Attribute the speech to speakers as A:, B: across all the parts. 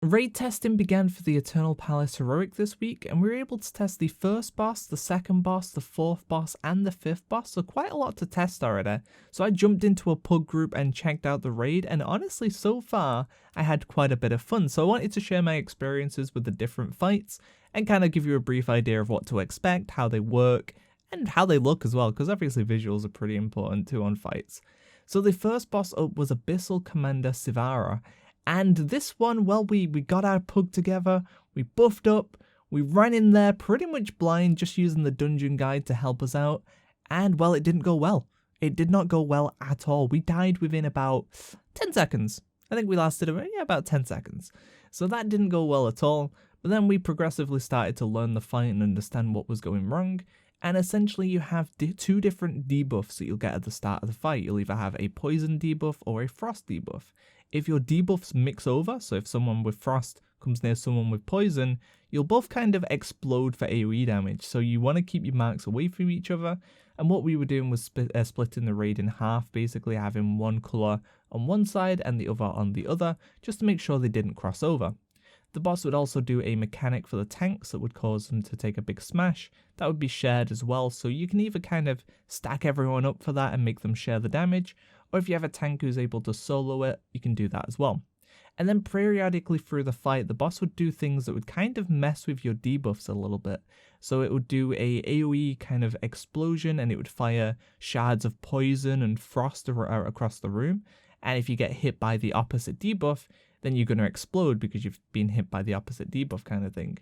A: Raid testing began for the Eternal Palace Heroic this week, and we were able to test the first boss, the second boss, the fourth boss, and the fifth boss, so quite a lot to test already. So I jumped into a pub group and checked out the raid, and honestly, so far, I had quite a bit of fun. So I wanted to share my experiences with the different fights, and kind of give you a brief idea of what to expect, how they work, and how they look as well, because obviously visuals are pretty important too on fights. So the first boss up was Abyssal Commander Sivara. And this one, well, we got our pug together, we buffed up, we ran in there pretty much blind, just using the dungeon guide to help us out, and well, it didn't go well. It did not go well at all. We died within about 10 seconds. I think we lasted about 10 seconds. So that didn't go well at all, but then we progressively started to learn the fight and understand what was going wrong, and essentially you have two different debuffs that you'll get at the start of the fight. You'll either have a poison debuff or a frost debuff. If your debuffs mix over, so if someone with frost comes near someone with poison, you'll both kind of explode for AoE damage, so you want to keep your marks away from each other. And what we were doing was splitting the raid in half, basically having one colour on one side and the other on the other, just to make sure they didn't cross over. The boss would also do a mechanic for the tanks that would cause them to take a big smash. That would be shared as well, so you can either kind of stack everyone up for that and make them share the damage, or if you have a tank who's able to solo it, you can do that as well. And then periodically through the fight, the boss would do things that would kind of mess with your debuffs a little bit. So it would do a AoE kind of explosion, and it would fire shards of poison and frost across the room. And if you get hit by the opposite debuff, then you're going to explode because you've been hit by the opposite debuff kind of thing.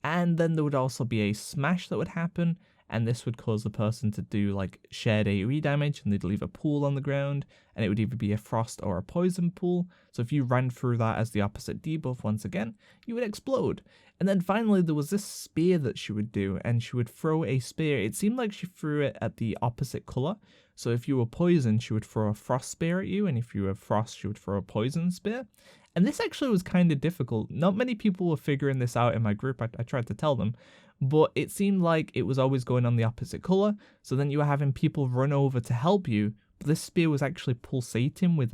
A: And then there would also be a smash that would happen, and this would cause the person to do like shared AoE damage, and they'd leave a pool on the ground, and it would either be a frost or a poison pool. So if you ran through that as the opposite debuff once again, you would explode. And then finally there was this spear that she would do, and she would throw a spear. It seemed like she threw it at the opposite colour. So if you were poison, she would throw a frost spear at you, and if you were frost, she would throw a poison spear. And this actually was kind of difficult. Not many people were figuring this out in my group. I tried to tell them, but it seemed like it was always going on the opposite colour. So then you were having people run over to help you, but this spear was actually pulsating with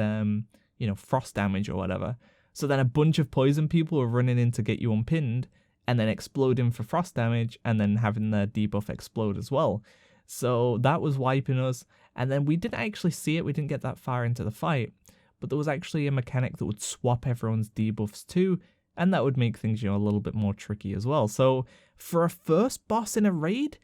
A: frost damage or whatever. So then a bunch of poison people were running in to get you unpinned, and then exploding for frost damage, and then having their debuff explode as well. So that was wiping us, and then we didn't actually see it. We didn't get that far into the fight. But there was actually a mechanic that would swap everyone's debuffs too, and that would make things, a little bit more tricky as well. So for a first boss in a raid,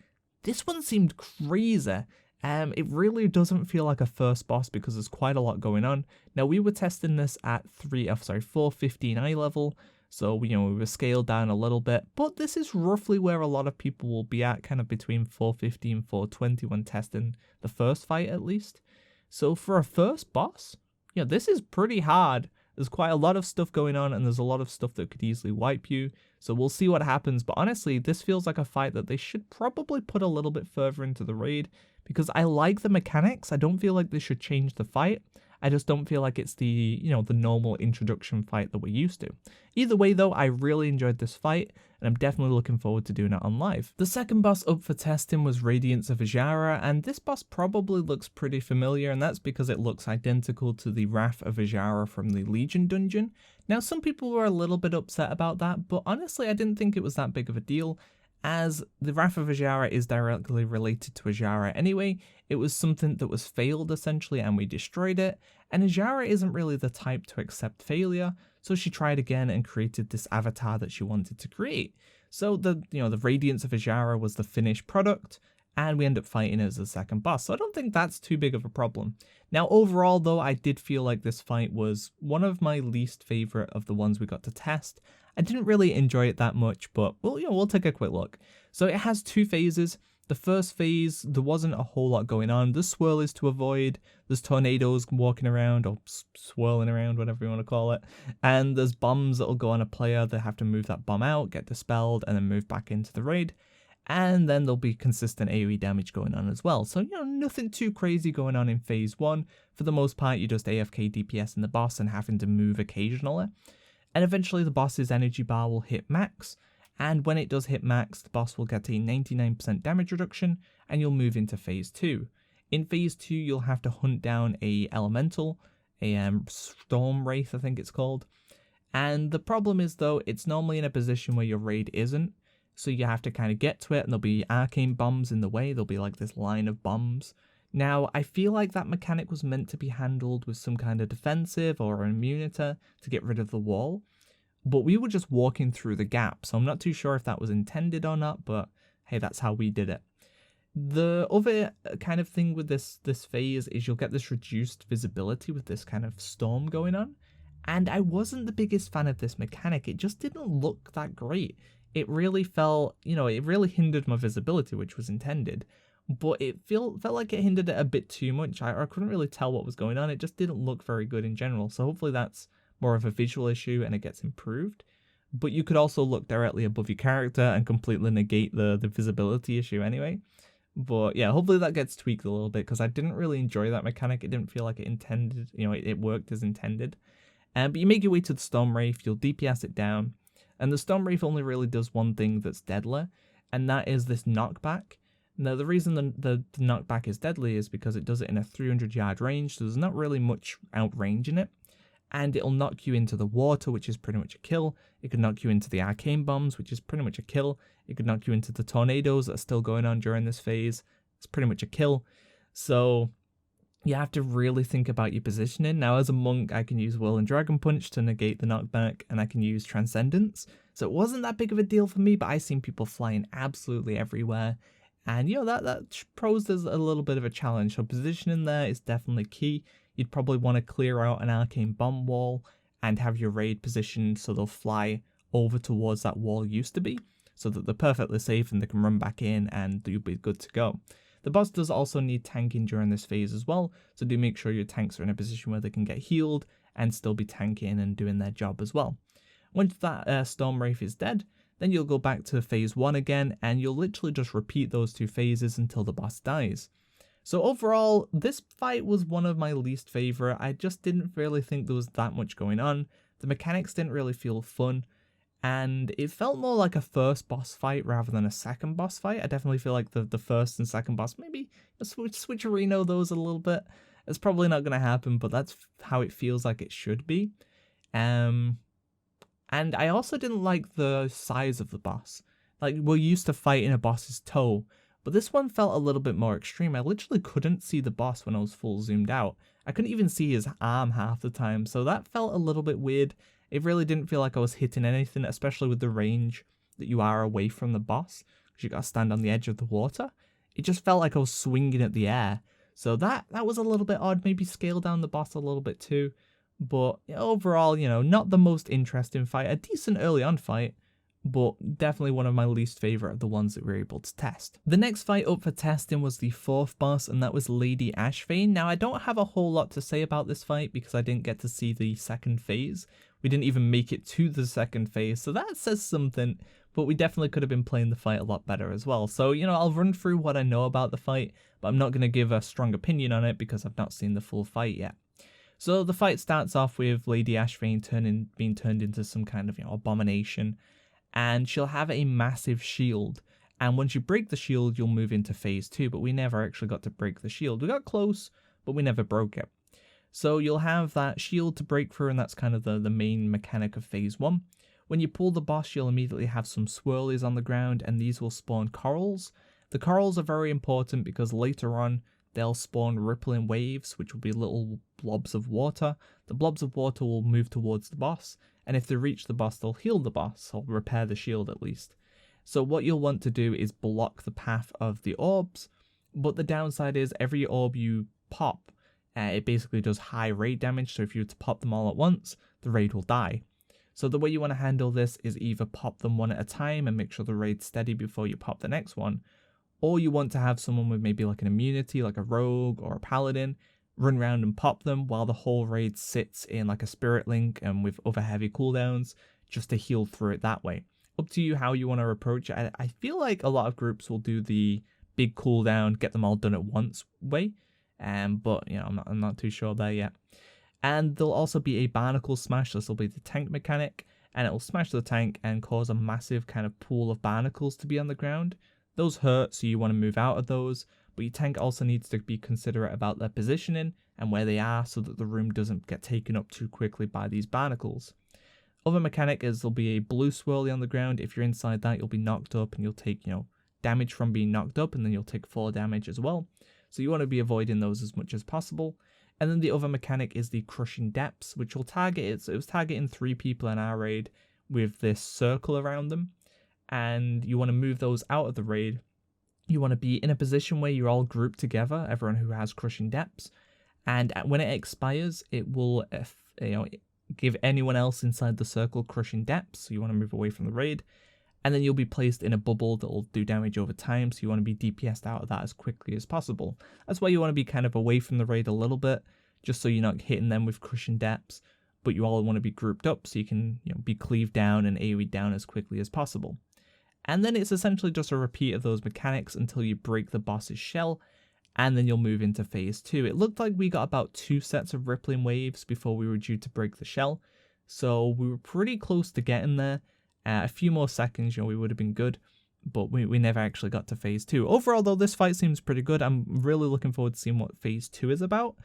A: this one seemed crazy. It really doesn't feel like a first boss because there's quite a lot going on. Now we were testing this at 415 eye level, so we were scaled down a little bit, but this is roughly where a lot of people will be at, kind of between 415, 420 when testing the first fight at least. So for a first boss, this is pretty hard. There's quite a lot of stuff going on, and there's a lot of stuff that could easily wipe you. So we'll see what happens. But honestly, this feels like a fight that they should probably put a little bit further into the raid, because I like the mechanics. I don't feel like they should change the fight. I just don't feel like it's the, the normal introduction fight that we're used to. Either way though, I really enjoyed this fight, and I'm definitely looking forward to doing it on live. The second boss up for testing was Radiance of Azshara, and this boss probably looks pretty familiar, and that's because it looks identical to the Wrath of Azshara from the Legion dungeon. Now some people were a little bit upset about that, but honestly I didn't think it was that big of a deal, as the Wrath of Azshara is directly related to Azshara anyway. It was something that was failed essentially, and we destroyed it, and Azshara isn't really the type to accept failure, so she tried again and created this avatar that she wanted to create. So the Radiance of Azshara was the finished product, and we end up fighting it as the second boss, so I don't think that's too big of a problem. Now overall though, I did feel like this fight was one of my least favourite of the ones we got to test. I didn't really enjoy it that much, but we'll take a quick look. So it has two phases. The first phase, there wasn't a whole lot going on. There's swirlers to avoid, there's tornadoes walking around, or swirling around, whatever you want to call it, and there's bombs that'll go on a player. They have to move that bomb out, get dispelled, and then move back into the raid. And then there'll be consistent AoE damage going on as well. So, nothing too crazy going on in phase 1. For the most part, you're just AFK DPS in the boss and having to move occasionally. And eventually the boss's energy bar will hit max, and when it does hit max, the boss will get a 99% damage reduction, and you'll move into phase 2. In phase 2, you'll have to hunt down a elemental, a storm wraith I think it's called, And the problem is though, it's normally in a position where your raid isn't, so you have to kind of get to it, and there'll be arcane bombs in the way. There'll be like this line of bombs. Now, I feel like that mechanic was meant to be handled with some kind of defensive or an immunity to get rid of the wall, but we were just walking through the gap, so I'm not too sure if that was intended or not, but hey, that's how we did it. The other kind of thing with this phase is you'll get this reduced visibility with this kind of storm going on, and I wasn't the biggest fan of this mechanic. It just didn't look that great. It really felt, it really hindered my visibility, which was intended, but it felt like it hindered it a bit too much. I couldn't really tell what was going on. It just didn't look very good in general, so hopefully that's more of a visual issue and it gets improved. But you could also look directly above your character and completely negate the visibility issue anyway. But yeah, hopefully that gets tweaked a little bit, because I didn't really enjoy that mechanic. It didn't feel like it intended, it worked as intended. But you make your way to the Storm Wraith, you'll DPS it down, and the Storm Wraith only really does one thing that's deadly, and that is this knockback. Now, the reason the knockback is deadly is because it does it in a 300-yard range, so there's not really much outrange in it, and it'll knock you into the water, which is pretty much a kill. It could knock you into the arcane bombs, which is pretty much a kill. It could knock you into the tornadoes that are still going on during this phase. It's pretty much a kill. So you have to really think about your positioning. Now, as a monk, I can use Whirl and Dragon Punch to negate the knockback, and I can use Transcendence. So it wasn't that big of a deal for me, but I've seen people flying absolutely everywhere. And, that poses a little bit of a challenge. So positioning there is definitely key. You'd probably want to clear out an arcane bomb wall and have your raid positioned so they'll fly over towards that wall used to be, so that they're perfectly safe and they can run back in and you'll be good to go. The boss does also need tanking during this phase as well, so do make sure your tanks are in a position where they can get healed and still be tanking and doing their job as well. Once that Storm Wraith is dead, then you'll go back to phase 1 again, and you'll literally just repeat those two phases until the boss dies. So overall, this fight was one of my least favourite. I just didn't really think there was that much going on. The mechanics didn't really feel fun, and it felt more like a first boss fight rather than a second boss fight. I definitely feel like the first and second boss, maybe switcherino those a little bit. It's probably not going to happen, but that's how it feels like it should be. And I also didn't like the size of the boss. Like, we're used to fighting a boss's toe, but this one felt a little bit more extreme. I literally couldn't see the boss when I was full zoomed out. I couldn't even see his arm half the time, so that felt a little bit weird. It really didn't feel like I was hitting anything, especially with the range that you are away from the boss, because you gotta stand on the edge of the water. It just felt like I was swinging at the air. So that was a little bit odd. Maybe scale down the boss a little bit too. But overall, not the most interesting fight. A decent early on fight, but definitely one of my least favourite of the ones that we were able to test. The next fight up for testing was the 4th boss, and that was Lady Ashvane. Now, I don't have a whole lot to say about this fight because I didn't get to see the second phase. We didn't even make it to the second phase, so that says something, but we definitely could have been playing the fight a lot better as well. So, I'll run through what I know about the fight, but I'm not going to give a strong opinion on it because I've not seen the full fight yet. So the fight starts off with Lady Ashvane being turned into some kind of abomination, and she'll have a massive shield. And once you break the shield, you'll move into phase 2, but we never actually got to break the shield. We got close, but we never broke it. So you'll have that shield to break through, and that's kind of the main mechanic of phase 1. When you pull the boss, you'll immediately have some swirlies on the ground, and these will spawn corals. The corals are very important because later on, they'll spawn rippling waves, which will be little blobs of water. The blobs of water will move towards the boss, and if they reach the boss, they'll heal the boss, or repair the shield at least. So what you'll want to do is block the path of the orbs, but the downside is every orb you pop, it basically does high raid damage, so if you were to pop them all at once, the raid will die. So the way you want to handle this is either pop them one at a time and make sure the raid's steady before you pop the next one, or you want to have someone with maybe like an immunity, like a rogue or a paladin, run around and pop them while the whole raid sits in like a spirit link and with other heavy cooldowns, just to heal through it that way. Up to you how you want to approach it. I feel like a lot of groups will do the big cooldown, get them all done at once way, but I'm not too sure there yet. And there'll also be a barnacle smash. This will be the tank mechanic, and it will smash the tank and cause a massive kind of pool of barnacles to be on the ground. Those hurt, so you want to move out of those, but your tank also needs to be considerate about their positioning and where they are so that the room doesn't get taken up too quickly by these barnacles. Other mechanic is there'll be a blue swirly on the ground. If you're inside that, you'll be knocked up and you'll take, damage from being knocked up, and then you'll take 4 damage as well. So you want to be avoiding those as much as possible. And then the other mechanic is the Crushing Depths, which will target it. So it was targeting 3 people in our raid with this circle around them. And you want to move those out of the raid. You want to be in a position where you're all grouped together, everyone who has Crushing Depths. And when it expires, it will give anyone else inside the circle Crushing Depths. So you want to move away from the raid. And then you'll be placed in a bubble that will do damage over time, so you want to be DPS'd out of that as quickly as possible. That's why you want to be kind of away from the raid a little bit, just so you're not hitting them with Crushing Depths, but you all want to be grouped up so you can be cleaved down and AoE down as quickly as possible. And then it's essentially just a repeat of those mechanics until you break the boss's shell, and then you'll move into phase 2. It looked like we got about 2 sets of rippling waves before we were due to break the shell, so we were pretty close to getting there. A few more seconds, we would have been good, but we never actually got to phase 2. Overall, though, this fight seems pretty good. I'm really looking forward to seeing what phase 2 is about,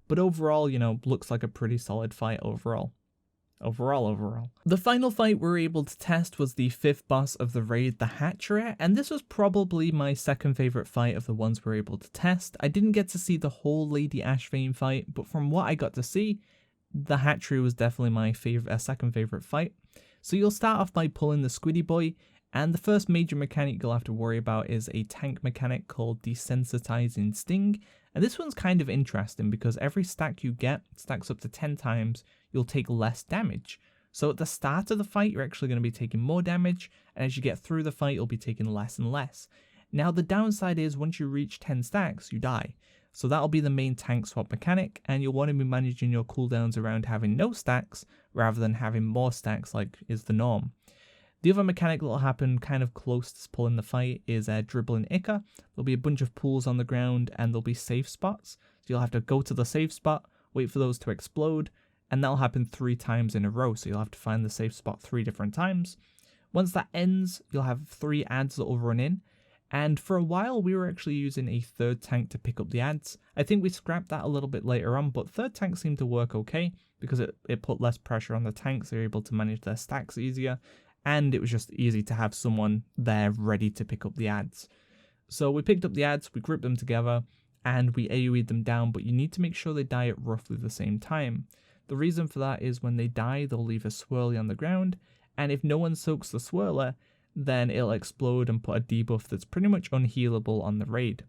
A: but overall, looks like a pretty solid fight overall. The final fight we were able to test was the 5th boss of the raid, the Hatchery, and this was probably my second favourite fight of the ones we were able to test. I didn't get to see the whole Lady Ashvane fight, but from what I got to see, the Hatchery was definitely my second favourite fight. So you'll start off by pulling the Squiddy Boy, and the first major mechanic you'll have to worry about is a tank mechanic called Desensitizing Sting. And this one's kind of interesting because every stack you get stacks up to 10 times, you'll take less damage. So at the start of the fight, you're actually going to be taking more damage, and as you get through the fight, you'll be taking less and less. Now the downside is once you reach 10 stacks, you die. So that'll be the main tank swap mechanic, and you'll want to be managing your cooldowns around having no stacks rather than having more stacks like is the norm. The other mechanic that will happen kind of close to pulling the fight is Dribbling Ica. There'll be a bunch of pools on the ground and there'll be safe spots. So you'll have to go to the safe spot, wait for those to explode, and that'll happen 3 times in a row. So you'll have to find the safe spot 3 different times. Once that ends, you'll have 3 adds that will run in. And for a while, we were actually using a 3rd tank to pick up the adds. I think we scrapped that a little bit later on, but 3rd tank seemed to work okay because it put less pressure on the tanks. They're able to manage their stacks easier, and it was just easy to have someone there ready to pick up the adds. So we picked up the adds, we grouped them together, and we AoE'd them down, but you need to make sure they die at roughly the same time. The reason for that is when they die, they'll leave a swirly on the ground, and if no one soaks the swirler, then it'll explode and put a debuff that's pretty much unhealable on the raid.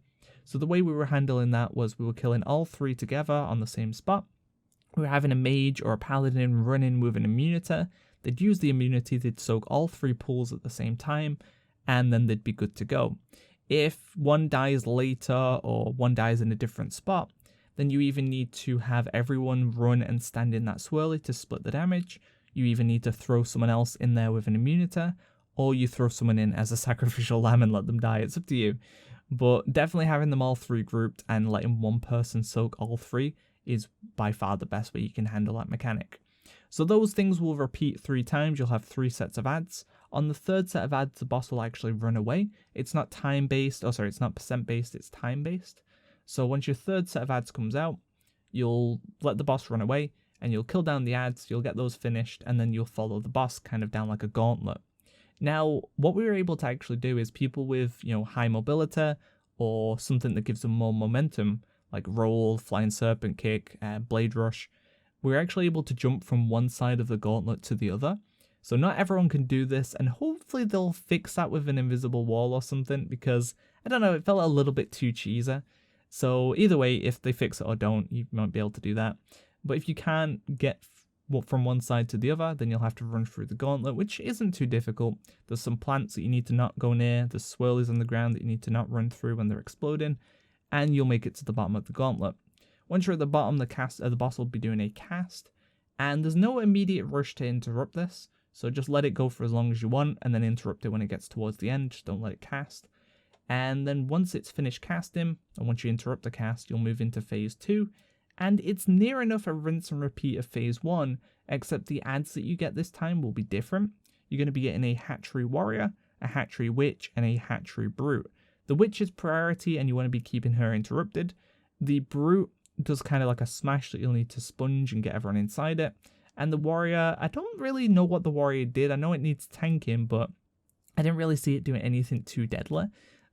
A: So the way we were handling that was we were killing all 3 together on the same spot. We were having a mage or a paladin run in with an immunity. They'd use the immunity, they'd soak all 3 pools at the same time, and then they'd be good to go. If one dies later or one dies in a different spot, then you even need to have everyone run and stand in that swirly to split the damage. You even need to throw someone else in there with an immunity, or you throw someone in as a sacrificial lamb and let them die. It's up to you. But definitely having them all 3 grouped and letting one person soak all 3 is by far the best way you can handle that mechanic. So those things will repeat 3 times. You'll have 3 sets of adds. On the 3rd set of adds, the boss will actually run away. It's not time-based. Oh, sorry, it's not percent-based. It's time-based. So once your 3rd set of adds comes out, you'll let the boss run away, and you'll kill down the adds. You'll get those finished, and then you'll follow the boss kind of down like a gauntlet. Now, what we were able to actually do is people with, high mobility or something that gives them more momentum, like roll, flying serpent kick, blade rush, we're actually able to jump from one side of the gauntlet to the other. So not everyone can do this, and hopefully they'll fix that with an invisible wall or something, because, I don't know, it felt a little bit too cheesy. So either way, if they fix it or don't, you might be able to do that. But if you can't get from one side to the other, then you'll have to run through the gauntlet, which isn't too difficult. There's some plants that you need to not go near, there's swirlies on the ground that you need to not run through when they're exploding, and you'll make it to the bottom of the gauntlet. Once you're at the bottom, the boss will be doing a cast, and there's no immediate rush to interrupt this, so just let it go for as long as you want, and then interrupt it when it gets towards the end. Just don't let it cast. And then once it's finished casting, and once you interrupt the cast, you'll move into phase 2, and it's near enough a rinse and repeat of phase 1, except the adds that you get this time will be different. You're going to be getting a Hatchery Warrior, a Hatchery Witch, and a Hatchery Brute. The Witch is priority, and you want to be keeping her interrupted. The Brute does kind of like a smash that you'll need to sponge and get everyone inside it. And the warrior, I don't really know what the warrior did. I know it needs tanking, but I didn't really see it doing anything too deadly.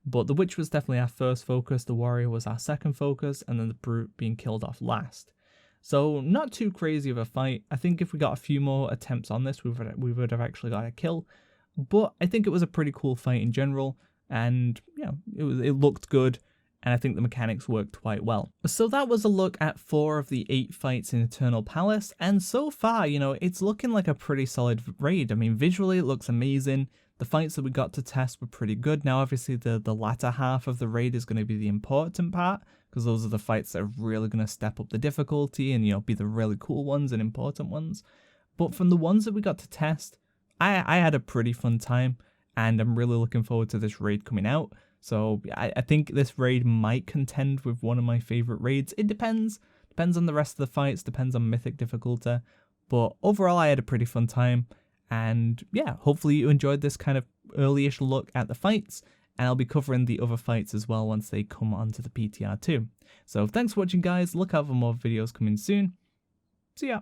A: But the witch was definitely our first focus, the warrior was our second focus, and then the brute being killed off last. So not too crazy of a fight. I think if we got a few more attempts on this, we would have actually got a kill. But I think it was a pretty cool fight in general, and it looked good, and I think the mechanics worked quite well. So that was a look at 4 of the 8 fights in Eternal Palace, and so far, it's looking like a pretty solid raid. I mean, visually it looks amazing. The fights that we got to test were pretty good. Now, obviously, the latter half of the raid is going to be the important part, because those are the fights that are really going to step up the difficulty and, be the really cool ones and important ones. But from the ones that we got to test, I had a pretty fun time, and I'm really looking forward to this raid coming out. So I think this raid might contend with one of my favorite raids. It depends on the rest of the fights, depends on mythic difficulty. But overall, I had a pretty fun time. And yeah, hopefully you enjoyed this kind of early-ish look at the fights, and I'll be covering the other fights as well once they come onto the PTR too. So thanks for watching, guys. Look out for more videos coming soon. See ya.